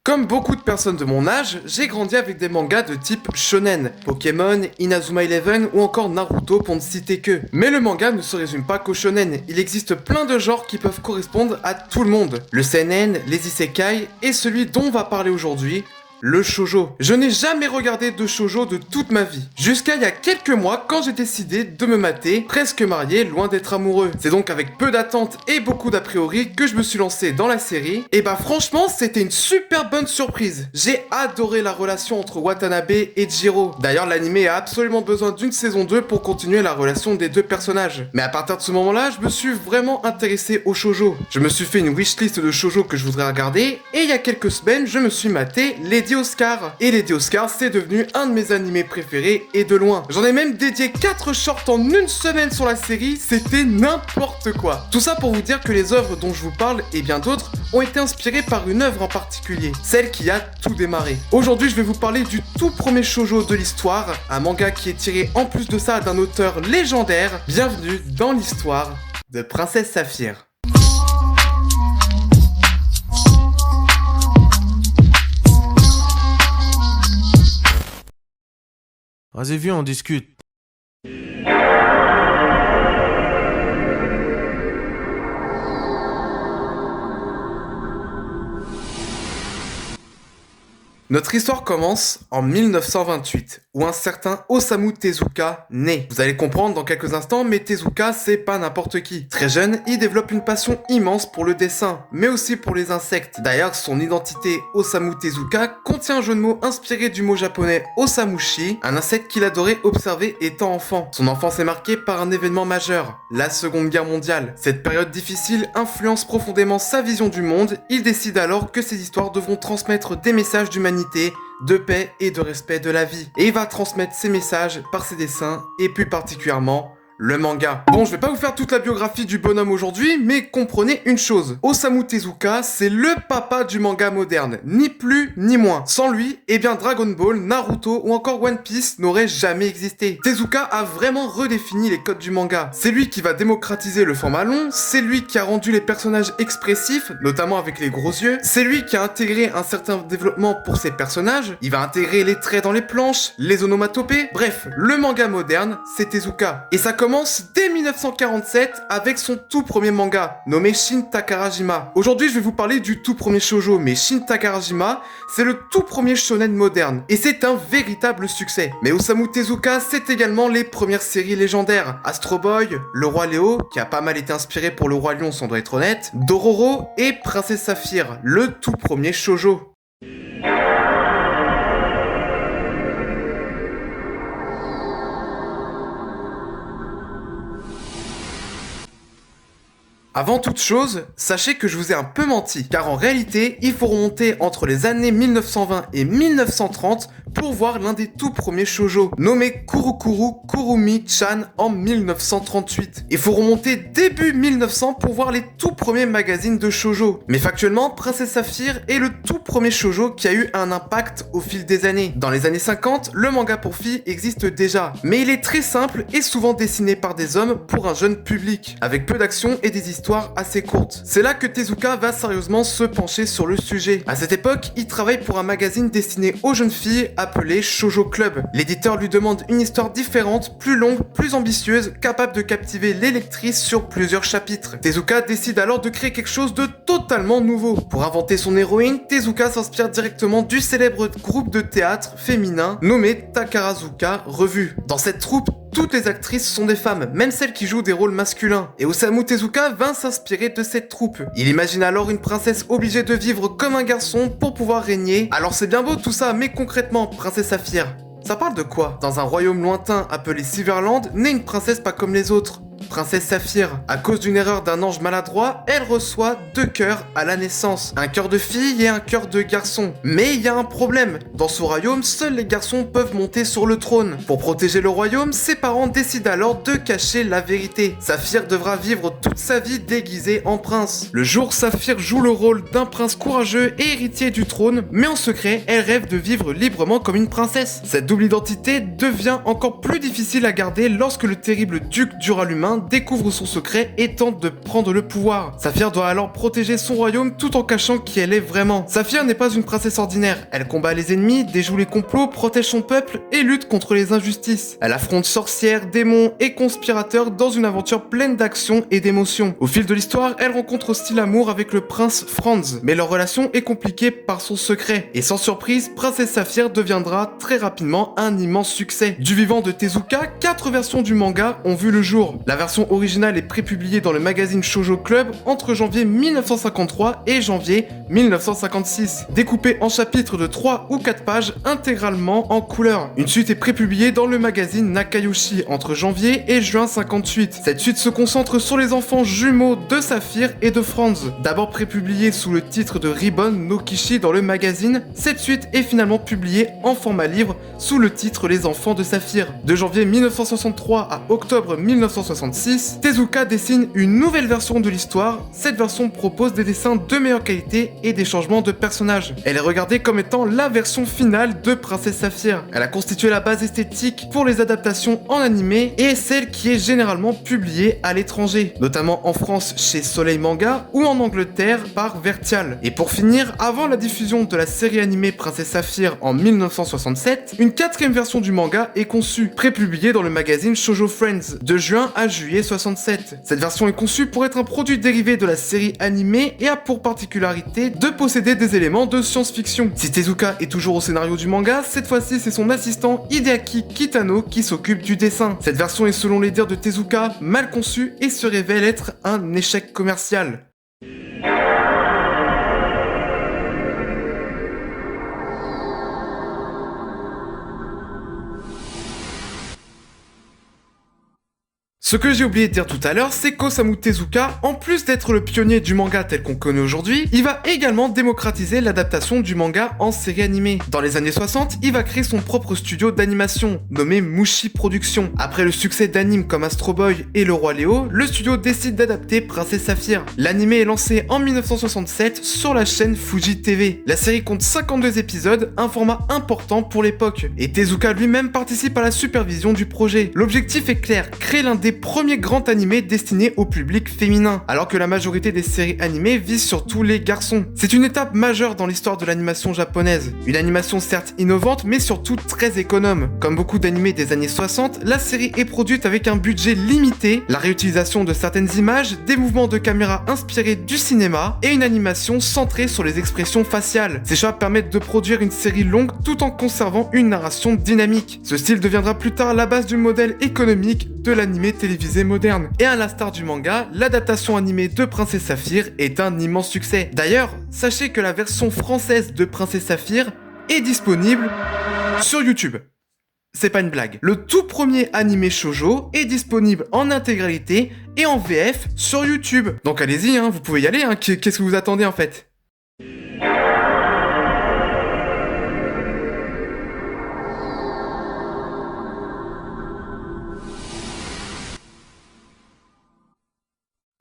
Comme beaucoup de personnes de mon âge, j'ai grandi avec des mangas de type shonen, Pokémon, Inazuma Eleven ou encore Naruto pour ne citer que. Mais le manga ne se résume pas qu'au shonen, il existe plein de genres qui peuvent correspondre à tout le monde. Le seinen, les isekai et celui dont on va parler aujourd'hui, le shoujo. Je n'ai jamais regardé de shoujo de toute ma vie. Jusqu'à il y a quelques mois quand j'ai décidé de me mater, presque marié, loin d'être amoureux. C'est donc avec peu d'attentes et beaucoup d'a priori que je me suis lancé dans la série. Et bah franchement, c'était une super bonne surprise. J'ai adoré la relation entre Watanabe et Jiro. D'ailleurs, l'anime a absolument besoin d'une saison 2 pour continuer la relation des deux personnages. Mais à partir de ce moment-là, je me suis vraiment intéressé au shoujo. Je me suis fait une wishlist de shoujo que je voudrais regarder et il y a quelques semaines, je me suis maté Lady Oscar. Et Lady Oscar, c'est devenu un de mes animés préférés et de loin. J'en ai même dédié 4 shorts en une semaine sur la série, c'était n'importe quoi. Tout ça pour vous dire que les œuvres dont je vous parle et bien d'autres ont été inspirées par une œuvre en particulier, celle qui a tout démarré. Aujourd'hui, je vais vous parler du tout premier shoujo de l'histoire, un manga qui est tiré en plus de ça d'un auteur légendaire. Bienvenue dans l'histoire de Princesse Saphir. Vas-y, viens, on discute. Notre histoire commence en 1928, où un certain Osamu Tezuka naît. Vous allez comprendre dans quelques instants, mais Tezuka, c'est pas n'importe qui. Très jeune, il développe une passion immense pour le dessin, mais aussi pour les insectes. D'ailleurs, son identité Osamu Tezuka contient un jeu de mots inspiré du mot japonais Osamushi, un insecte qu'il adorait observer étant enfant. Son enfance est marquée par un événement majeur, la Seconde Guerre mondiale. Cette période difficile influence profondément sa vision du monde. Il décide alors que ses histoires devront transmettre des messages d'humanité, de paix et de respect de la vie. Et il va transmettre ces messages par ses dessins et plus particulièrement le manga. Bon, je vais pas vous faire toute la biographie du bonhomme aujourd'hui, mais comprenez une chose. Osamu Tezuka, c'est le papa du manga moderne, ni plus ni moins. Sans lui, eh bien Dragon Ball, Naruto ou encore One Piece n'auraient jamais existé. Tezuka a vraiment redéfini les codes du manga. C'est lui qui va démocratiser le format long, c'est lui qui a rendu les personnages expressifs, notamment avec les gros yeux, c'est lui qui a intégré un certain développement pour ses personnages, il va intégrer les traits dans les planches, les onomatopées, bref, le manga moderne, c'est Tezuka. Et ça commence dès 1947 avec son tout premier manga, nommé Shin Takarajima. Aujourd'hui, je vais vous parler du tout premier shoujo, mais Shin Takarajima, c'est le tout premier shonen moderne, et c'est un véritable succès. Mais Osamu Tezuka, c'est également les premières séries légendaires, Astro Boy, Le Roi Léo, qui a pas mal été inspiré pour Le Roi Lion, si on doit être honnête, Dororo et Princesse Saphir, le tout premier shoujo. Avant toute chose, sachez que je vous ai un peu menti, car en réalité, il faut remonter entre les années 1920 et 1930 pour voir l'un des tout premiers shoujo, nommé Kurukuru Kurumi-chan en 1938. Il faut remonter début 1900 pour voir les tout premiers magazines de shoujo. Mais factuellement, Princesse Saphir est le tout premier shoujo qui a eu un impact au fil des années. Dans les années 50, le manga pour filles existe déjà, mais il est très simple et souvent dessiné par des hommes pour un jeune public, avec peu d'action et des histoires assez courtes. C'est là que Tezuka va sérieusement se pencher sur le sujet. À cette époque, il travaille pour un magazine destiné aux jeunes filles appelé Shoujo Club. L'éditeur lui demande une histoire différente, plus longue, plus ambitieuse, capable de captiver les lectrices sur plusieurs chapitres. Tezuka décide alors de créer quelque chose de totalement nouveau. Pour inventer son héroïne, Tezuka s'inspire directement du célèbre groupe de théâtre féminin nommé Takarazuka Revue. Dans cette troupe, toutes les actrices sont des femmes, même celles qui jouent des rôles masculins. Et Osamu Tezuka va s'inspirer de cette troupe. Il imagine alors une princesse obligée de vivre comme un garçon pour pouvoir régner. Alors c'est bien beau tout ça, mais concrètement, Princesse Saphir, ça parle de quoi? Dans un royaume lointain appelé Silverland, naît une princesse pas comme les autres. Princesse Saphir, à cause d'une erreur d'un ange maladroit, elle reçoit 2 cœurs à la naissance. Un cœur de fille et un cœur de garçon. Mais il y a un problème. Dans ce royaume, seuls les garçons peuvent monter sur le trône. Pour protéger le royaume, ses parents décident alors de cacher la vérité. Saphir devra vivre toute sa vie déguisée en prince. Le jour, Saphir joue le rôle d'un prince courageux et héritier du trône, mais en secret, elle rêve de vivre librement comme une princesse. Cette double identité devient encore plus difficile à garder lorsque le terrible duc du Roi Humain découvre son secret et tente de prendre le pouvoir. Saphir doit alors protéger son royaume tout en cachant qui elle est vraiment. Saphir n'est pas une princesse ordinaire, elle combat les ennemis, déjoue les complots, protège son peuple et lutte contre les injustices. Elle affronte sorcières, démons et conspirateurs dans une aventure pleine d'action et d'émotions. Au fil de l'histoire, elle rencontre aussi l'amour avec le prince Franz, mais leur relation est compliquée par son secret. Et sans surprise, Princesse Saphir deviendra très rapidement un immense succès. Du vivant de Tezuka, 4 versions du manga ont vu le jour. La version originale est prépubliée dans le magazine Shoujo Club entre janvier 1953 et janvier 1956, découpée en chapitres de 3 ou 4 pages intégralement en couleur. Une suite est prépubliée dans le magazine Nakayoshi entre janvier et juin 58. Cette suite se concentre sur les enfants jumeaux de Saphir et de Franz. D'abord prépubliée sous le titre de Ribbon no Kishi dans le magazine, cette suite est finalement publiée en format livre sous le titre Les enfants de Saphir. De janvier 1963 à octobre 1966, Tezuka dessine une nouvelle version de l'histoire. Cette version propose des dessins de meilleure qualité et des changements de personnages. Elle est regardée comme étant la version finale de Princesse Saphir. Elle a constitué la base esthétique pour les adaptations en animé et est celle qui est généralement publiée à l'étranger, notamment en France chez Soleil Manga ou en Angleterre par Vertial. Et pour finir, avant la diffusion de la série animée Princesse Saphir en 1967, une 4ème version du manga est conçue, prépubliée dans le magazine Shoujo Friends de juin à juillet 67. Cette version est conçue pour être un produit dérivé de la série animée et a pour particularité de posséder des éléments de science-fiction. Si Tezuka est toujours au scénario du manga, cette fois-ci c'est son assistant Hideaki Kitano qui s'occupe du dessin. Cette version est selon les dires de Tezuka mal conçue et se révèle être un échec commercial. Ce que j'ai oublié de dire tout à l'heure, c'est qu'Osamu Tezuka, en plus d'être le pionnier du manga tel qu'on connaît aujourd'hui, il va également démocratiser l'adaptation du manga en série animée. Dans les années 60, il va créer son propre studio d'animation, nommé Mushi Productions. Après le succès d'animes comme Astro Boy et Le Roi Léo, le studio décide d'adapter Princesse Saphir. L'anime est lancé en 1967 sur la chaîne Fuji TV. La série compte 52 épisodes, un format important pour l'époque. Et Tezuka lui-même participe à la supervision du projet. L'objectif est clair, créer l'un des premiers grands animés destinés au public féminin, alors que la majorité des séries animées visent surtout les garçons. C'est une étape majeure dans l'histoire de l'animation japonaise. Une animation certes innovante, mais surtout très économe. Comme beaucoup d'animés des années 60, la série est produite avec un budget limité, la réutilisation de certaines images, des mouvements de caméra inspirés du cinéma, et une animation centrée sur les expressions faciales. Ces choix permettent de produire une série longue tout en conservant une narration dynamique. Ce style deviendra plus tard la base du modèle économique de l'animé télévisé moderne. Et à l'instar du manga, l'adaptation animée de Princesse Saphir est un immense succès. D'ailleurs, sachez que la version française de Princesse Saphir est disponible sur YouTube. C'est pas une blague. Le tout premier animé shoujo est disponible en intégralité et en VF sur YouTube. Donc allez-y, vous pouvez y aller, qu'est-ce que vous attendez en fait ?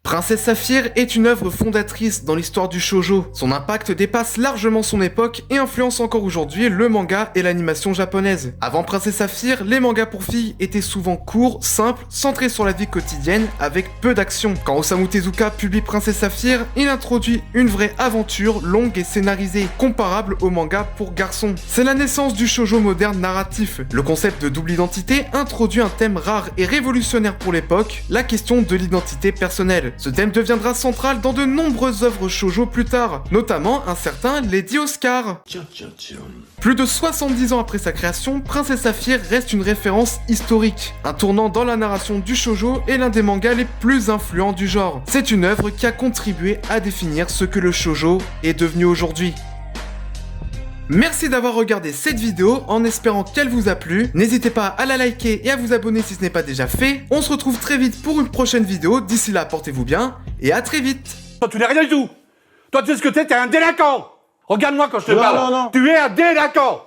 Princesse Saphir est une œuvre fondatrice dans l'histoire du shoujo. Son impact dépasse largement son époque et influence encore aujourd'hui le manga et l'animation japonaise. Avant Princesse Saphir, les mangas pour filles étaient souvent courts, simples, centrés sur la vie quotidienne, avec peu d'action. Quand Osamu Tezuka publie Princesse Saphir, il introduit une vraie aventure longue et scénarisée, comparable au manga pour garçons. C'est la naissance du shoujo moderne narratif. Le concept de double identité introduit un thème rare et révolutionnaire pour l'époque, la question de l'identité personnelle. Ce thème deviendra central dans de nombreuses œuvres shoujo plus tard, notamment un certain Lady Oscar. Plus de 70 ans après sa création, Princesse Saphir reste une référence historique. Un tournant dans la narration du shoujo est l'un des mangas les plus influents du genre. C'est une œuvre qui a contribué à définir ce que le shoujo est devenu aujourd'hui. Merci d'avoir regardé cette vidéo en espérant qu'elle vous a plu. N'hésitez pas à la liker et à vous abonner si ce n'est pas déjà fait. On se retrouve très vite pour une prochaine vidéo. D'ici là, portez-vous bien et à très vite. Toi, tu n'es rien du tout. Toi, tu sais ce que t'es un délinquant. Regarde-moi quand je te parle. Non. Tu es un délinquant.